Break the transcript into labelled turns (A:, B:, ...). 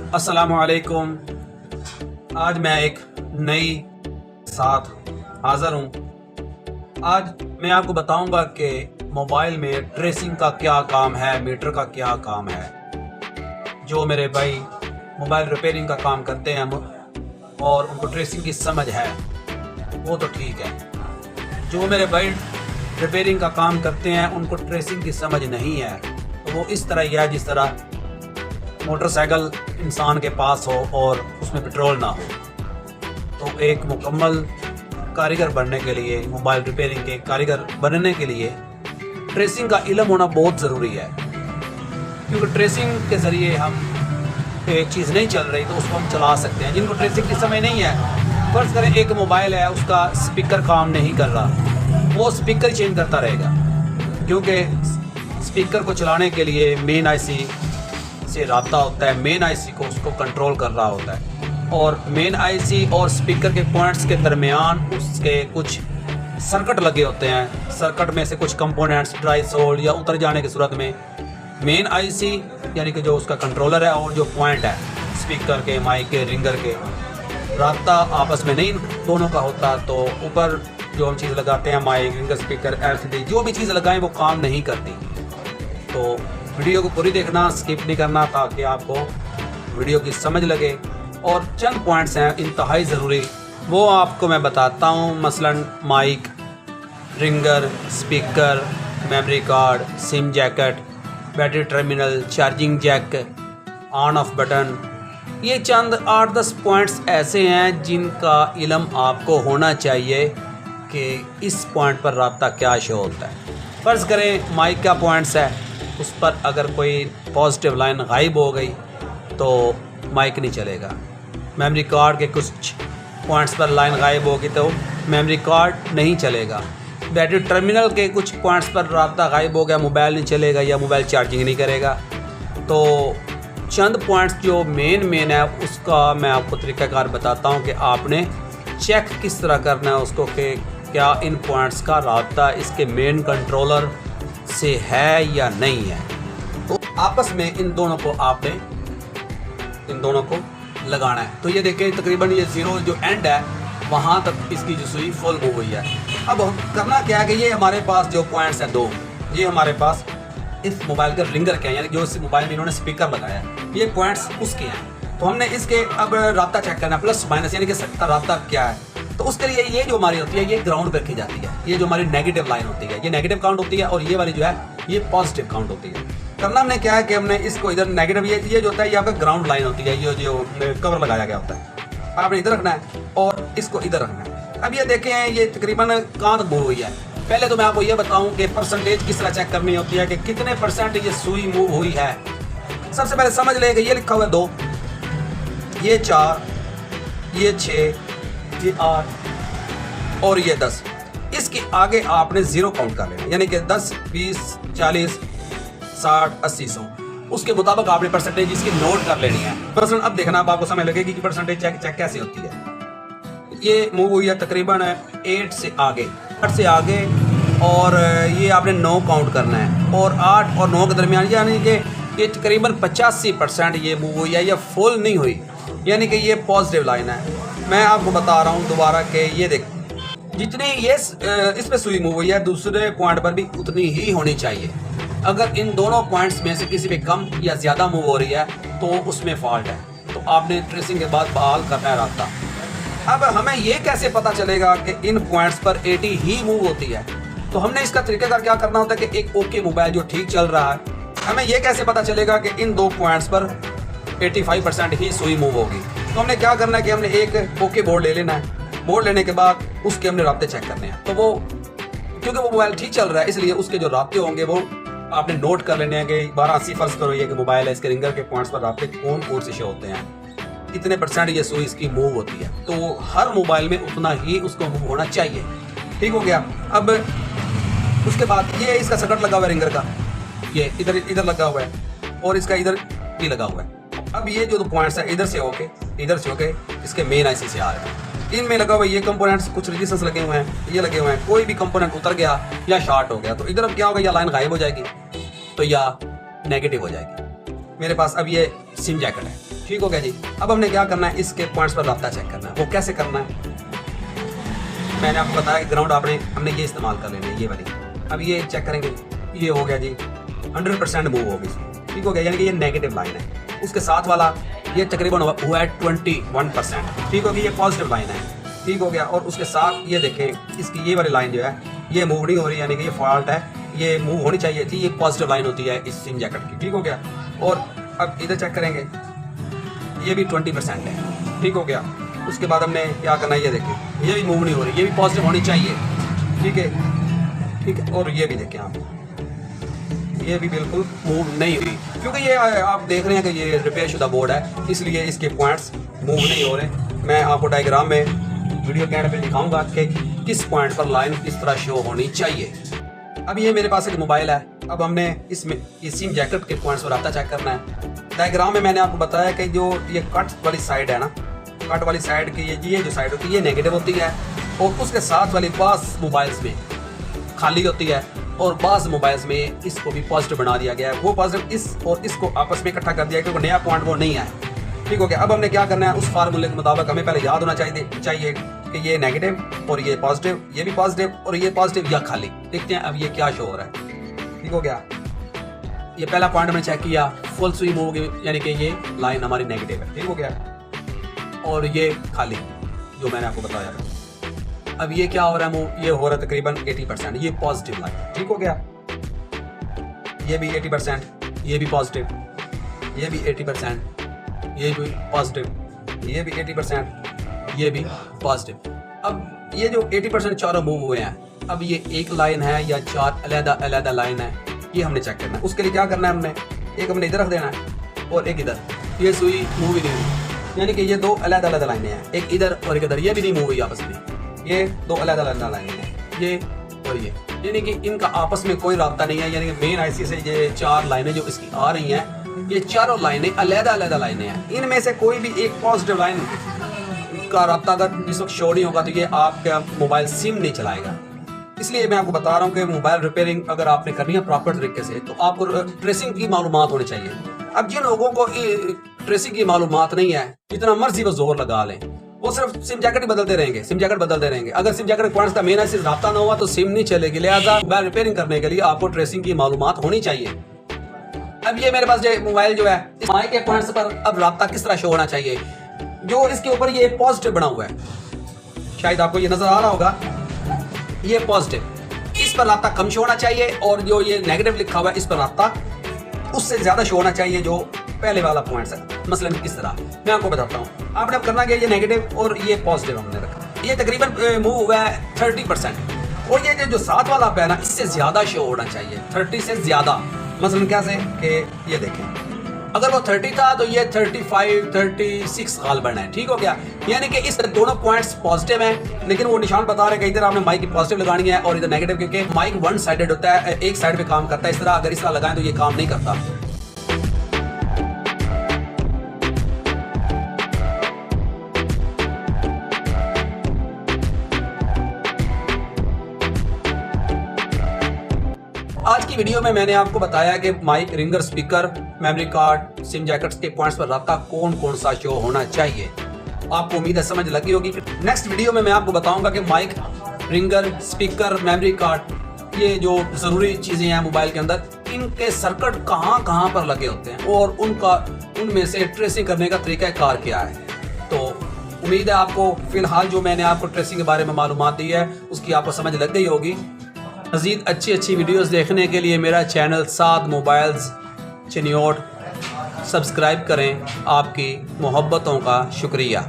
A: अस्सलामुअलैकुम। आज मैं एक नई साथ हाज़िर हूँ। आज मैं आपको बताऊंगा कि मोबाइल में ट्रेसिंग का क्या काम है, मीटर का क्या काम है। जो मेरे भाई मोबाइल रिपेयरिंग का काम करते हैं और उनको ट्रेसिंग की समझ है वो तो ठीक है। जो मेरे भाई रिपेयरिंग का काम करते हैं उनको ट्रेसिंग की समझ नहीं है, तो वो इस तरह ही है जिस तरह मोटरसाइकिल इंसान के पास हो और उसमें पेट्रोल ना हो। तो एक मुकम्मल कारीगर बनने के लिए, मोबाइल रिपेयरिंग के कारीगर बनने के लिए ट्रेसिंग का इल्म होना बहुत ज़रूरी है, क्योंकि ट्रेसिंग के ज़रिए हम एक चीज़ नहीं चल रही तो उसको हम चला सकते हैं। जिनको ट्रेसिंग की समझ नहीं है, फ़र्ज़ करें एक मोबाइल है, उसका स्पीकर काम नहीं कर रहा, वो स्पीकर चेंज करता रहेगा, क्योंकि स्पीकर को चलाने के लिए मेन आईसी से रब्ता होता है, मेन आईसी को उसको कंट्रोल कर रहा होता है, और मेन आईसी और स्पीकर के पॉइंट्स के दरमियान उसके कुछ सर्किट लगे होते हैं। सर्किट में से कुछ कंपोनेंट्स ड्राई सोल्ड या उतर जाने की सूरत में मेन आईसी यानी कि जो उसका कंट्रोलर है और जो पॉइंट है स्पीकर के, माइक के, रिंगर के, रब्ता आपस में नहीं दोनों का होता, तो ऊपर जो हम चीज़ लगाते हैं, माइक, रिंगर, स्पीकर, एलसीडी, जो भी चीज़ लगाएं वो काम नहीं करती। तो वीडियो को पूरी देखना, स्किप नहीं करना, ताकि आपको वीडियो की समझ लगे। और चंद पॉइंट्स हैं इंतहाई ज़रूरी, वो आपको मैं बताता हूँ। मसलन mic, ringer, speaker, memory card, sim jacket, battery terminal, charging jack, on off button, ये चंद 8-10 पॉइंट्स ऐसे हैं जिनका इल्म आपको होना चाहिए कि इस पॉइंट पर रब्ता क्या शो होता है। फ़र्ज़ करें माइक का पॉइंट्स है, उस पर अगर कोई पॉजिटिव लाइन गायब हो गई तो माइक नहीं चलेगा। मेमोरी कार्ड के कुछ पॉइंट्स पर लाइन गायब होगी तो मेमोरी कार्ड नहीं चलेगा। बैटरी टर्मिनल के कुछ पॉइंट्स पर रब्ता गायब हो गया, मोबाइल नहीं चलेगा या मोबाइल चार्जिंग नहीं करेगा। तो चंद पॉइंट्स जो मेन है उसका मैं आपको तरीक़ाकार बताता हूँ कि आपने चेक किस तरह करना है उसको, कि क्या इन पॉइंट्स का रब्ता इसके मेन कंट्रोलर से है या नहीं है। तो आपस में इन दोनों को लगाना है। तो ये देखें, तकरीबन ये ज़ीरो जो एंड है वहाँ तक इसकी जो सुई फुल हो गई है। अब करना क्या है कि ये हमारे पास जो पॉइंट्स हैं दो, ये हमारे पास इस मोबाइल के रिंगर के हैं, यानी जो इस मोबाइल में इन्होंने स्पीकर लगाया है, ये पॉइंट्स उसके हैं। तो हमने इसके अब रब्ता चेक करना है, प्लस माइनस यानी कि रब्ता क्या है। तो उसके लिए ये जो हमारी होती है ये ग्राउंड पर रखी जाती है। ये जो हमारी नेगेटिव लाइन होती है ये नेगेटिव काउंट होती है, और ये वाली जो है ये पॉजिटिव काउंट होती है। करना हमने क्या है कि हमने इसको इधर नेगेटिव, ये जो होता है ये आपका ग्राउंड लाइन होती है, ये जो कवर लगाया गया होता है, आपने इधर रखना है और इसको इधर रखना है। अब ये देखें ये तकरीबन कहाँ तक मूव हुई है। पहले तो मैं आपको ये बताऊँ कि परसेंटेज किस तरह चेक करनी होती है कि कितने % ये सुई मूव हुई है। सबसे पहले समझ लें कि ये लिखा हुआ है 2, ये 4, ये 6, ये 8 और ये 10। इसके आगे आपने 0 काउंट कर लेना, यानी कि 10, 20, 40, 60, 80, 100, उसके मुताबिक आपने परसेंटेज इसकी नोट कर लेनी है। परसेंट अब देखना, अब आपको समझ लगेगी कि परसेंटेज चेक कैसे होती है। ये मूव हुई है तकरीबन 8 से आगे और ये आपने 9 काउंट करना है, और 8 और 9 के दरमियान, यानी कि ये तकरीबन 85% ये मूव हुई है, ये फुल नहीं हुई, यानी कि ये पॉजिटिव लाइन है। मैं आपको बता रहा हूँ दोबारा कि ये देख, जितनी ये इस पे सुई मूव हुई है दूसरे पॉइंट पर भी उतनी ही होनी चाहिए। अगर इन दोनों पॉइंट्स में से किसी पे कम या ज़्यादा मूव हो रही है तो उसमें फॉल्ट है, तो आपने ट्रेसिंग के बाद बहाल करना है रब्ता। अब हमें ये कैसे पता चलेगा कि इन पॉइंट्स पर 80 ही मूव होती है? तो हमने इसका तरीक़ाकार क्या करना होता है कि एक ओके मोबाइल जो ठीक चल रहा है, हमें ये कैसे पता चलेगा कि इन 2 पॉइंट्स पर 85% ही सुई मूव होगी। तो हमने क्या करना है कि हमने एक ओके बोर्ड ले लेना है। बोर्ड लेने के बाद उसके हमने राब्ते चेक करने हैं। तो वो क्योंकि वो मोबाइल ठीक चल रहा है इसलिए उसके जो राब्ते होंगे वो आपने नोट कर लेने हैं कि 1280 फर्ज करो ये कि मोबाइल है, इसके रिंगर के पॉइंट्स पर राब्ते कौन से शो होते हैं, कितने % ये सुई इसकी मूव होती है। तो हर मोबाइल में उतना ही उसको मूव होना चाहिए। ठीक हो गया। अब उसके बाद ये इसका सर्किट लगा हुआ है रिंगर का, ये इधर लगा हुआ है और इसका इधर भी लगा हुआ है। अब ये जो पॉइंट्स है इधर से होके इसके मेन आईसी से आ रहे हैं। इनमें लगा हुआ ये कंपोनेंट्स, कुछ रेजिस्टेंस लगे हुए हैं, ये लगे हुए हैं। कोई भी कंपोनेंट उतर गया या शॉर्ट हो गया तो इधर अब क्या होगा, या लाइन गायब हो जाएगी तो या नेगेटिव हो जाएगी। मेरे पास अब ये सिम जैकेट है, ठीक हो गया जी। अब हमने क्या करना है, इसके पॉइंट्स पर रब्ता चेक करना है। वो कैसे करना है, मैंने आपको बताया कि ग्राउंड हमने ये इस्तेमाल कर लेना है, ये वाली। अब ये चेक करेंगे, ये हो गया जी 100% मूव होगी, ठीक हो गया, यानी कि ये नेगेटिव लाइन है। उसके साथ वाला ये तकरीबन हुआ है 21%, ठीक हो गया, ये पॉजिटिव लाइन है, ठीक हो गया। और उसके साथ ये देखें, इसकी ये वाली लाइन जो है ये मूव नहीं हो रही, यानी कि ये फॉल्ट है, ये मूव होनी चाहिए थी, ये पॉजिटिव लाइन होती है इस सिम जैकेट की, ठीक हो गया। और अब इधर चेक करेंगे, ये भी 20% है, ठीक हो गया। उसके बाद हमने क्या करना है, ये देखें, ये भी मूव नहीं हो रही, ये भी पॉजिटिव होनी चाहिए, ठीक है, ठीक है। और ये भी देखें आप, ये भी बिल्कुल मूव नहीं हुई, क्योंकि ये आप देख रहे हैं कि ये रिपेयर शुदा बोर्ड है, इसलिए इसके पॉइंट्स मूव नहीं हो रहे। मैं आपको डायग्राम में वीडियो के एंड पे दिखाऊंगा कि किस पॉइंट पर लाइन किस तरह शो होनी चाहिए। अब ये मेरे पास एक मोबाइल है, अब हमने इसमें इस सिम जैकेट के पॉइंट्स पर रब्ता चेक करना है। डायग्राम में मैंने आपको बताया कि जो ये कट वाली साइड है ना, कट वाली साइड की ये जो साइड होती है ये नेगेटिव होती है, और उसके साथ वाली बास मोबाइल्स में खाली होती है, और बास मोबाइल्स में इसको भी पॉजिटिव बना दिया गया है। वो पॉजिटिव इस और इसको आपस में इकट्ठा कर दिया क्योंकि नया पॉइंट वो नहीं है, ठीक हो गया। अब हमने क्या करना है, उस फार्मूले के मुताबिक हमें पहले याद होना चाहिए कि ये नेगेटिव और ये पॉजिटिव, ये भी पॉजिटिव और ये पॉजिटिव या खाली। देखते हैं अब ये क्या शो हो रहा है, ठीक हो गया। ये पहला पॉइंट हमने चेक किया, फुल स्विंग हो गई, यानी कि ये लाइन हमारी नेगेटिव है, ठीक हो गया। और ये खाली जो मैंने आपको बताया था। अब ये क्या हो रहा है, मूव ये हो रहा है तकरीबन 80%, ये पॉजिटिव लाइन, ठीक हो गया। ये भी 80%, ये भी पॉजिटिव, ये भी 80%, ये भी पॉजिटिव, ये भी 80%, ये भी पॉजिटिव। अब ये जो 80% चारों मूव हुए हैं, अब ये एक लाइन है या चार अलग-अलग लाइन है, ये हमने चेक करना है। उसके लिए क्या करना है, एक हमने इधर रख देना है और एक इधर। ये सुई मूव ही नहीं हुई, यानी कि ये दो अलग-अलग लाइनें हैं, एक इधर और एक इधर, ये भी नहीं मूव हुई आपस में। ये दो अलग-अलग लाइनें हैं, ये और ये, यानी कि इनका आपस में कोई राब्ता नहीं है। यानी कि मेन आईसी से ये चार लाइनें जो इसकी आ रही हैं, ये चारों लाइनें अलग-अलग लाइनें हैं। इनमें से कोई भी एक पॉजिटिव लाइन का राब्ता अगर इस वक्त शो नहीं होगा तो ये आपका मोबाइल सिम नहीं चलाएगा। इसलिए मैं आपको बता रहा हूँ कि मोबाइल रिपेयरिंग अगर आपने करनी है प्रॉपर तरीके से, तो आपको ट्रेसिंग की मालूमात होनी चाहिए। अब जिन लोगों को ट्रेसिंग की मालूमात नहीं है, जितना मर्जी वो जोर लगा लें, वो सिर्फ सिम जैकेट ही बदलते रहेंगे, सिम जैकेट बदलते रहेंगे। अगर सिम जैकेट पॉइंट्स का मेन ऐसे राब्ता ना हुआ तो सिम नहीं चलेगी। लिहाजा मोबाइल रिपेयरिंग करने के लिए आपको ट्रेसिंग की मालूमात होनी चाहिए। अब ये मेरे पास जो मोबाइल जो है, इस माइक के पॉइंट्स पर अब राब्ता किस तरह शो होना चाहिए, जो इसके ऊपर ये पॉजिटिव बना हुआ है, शायद आपको ये नजर आ रहा होगा, ये पॉजिटिव, इस पर राब्ता कम शो होना चाहिए, और जो ये नेगेटिव लिखा हुआ है इस पर राब्ता उससे ज्यादा शो होना चाहिए जो पहले वाला पॉइंट है। मसलन किस तरह मैं आपको बताता हूँ। आपने अब करना क्या, ये नेगेटिव और ये पॉजिटिव हमने रखा, ये तकरीबन मूव हुआ है 30%, और ये जो साथ वाला है ना, इससे ज्यादा शो होना चाहिए, 30 से ज्यादा। मसलन कैसे कि ये देखें, अगर वो 30 था तो ये 35, 36 गालबन है, ठीक हो गया। यानी कि इस दोनों पॉइंट्स पॉजिटिव हैं, लेकिन वो निशान बता रहे हैं कि इधर आपने माइक की पॉजिटिव लगानी है और इधर नेगेटिव, क्योंकि माइक वन साइडेड होता है, एक साइड पे काम करता है। इस तरह अगर इस तरह लगाएं तो ये काम नहीं करता। आज की वीडियो में मैंने आपको बताया कि mic, ringer, speaker, memory card, sim jackets के पॉइंट्स पर राब्ता कौन कौन सा शो होना चाहिए। आपको उम्मीद है समझ लगी होगी। नेक्स्ट वीडियो में मैं आपको बताऊंगा कि mic, ringer, speaker, memory card, ये जो ज़रूरी चीज़ें हैं मोबाइल के अंदर, इनके सर्किट कहाँ कहाँ पर लगे होते हैं और उनमें से ट्रेसिंग करने का तरीका कार क्या है। तो उम्मीद है आपको फिलहाल जो मैंने आपको ट्रेसिंग के बारे में मालूमात दी है उसकी आपको समझ लग गई होगी। मज़ीद अच्छी वीडियोस देखने के लिए मेरा चैनल साद मोबाइल्स चिन्योट सब्सक्राइब करें। आपकी मोहब्बतों का शुक्रिया।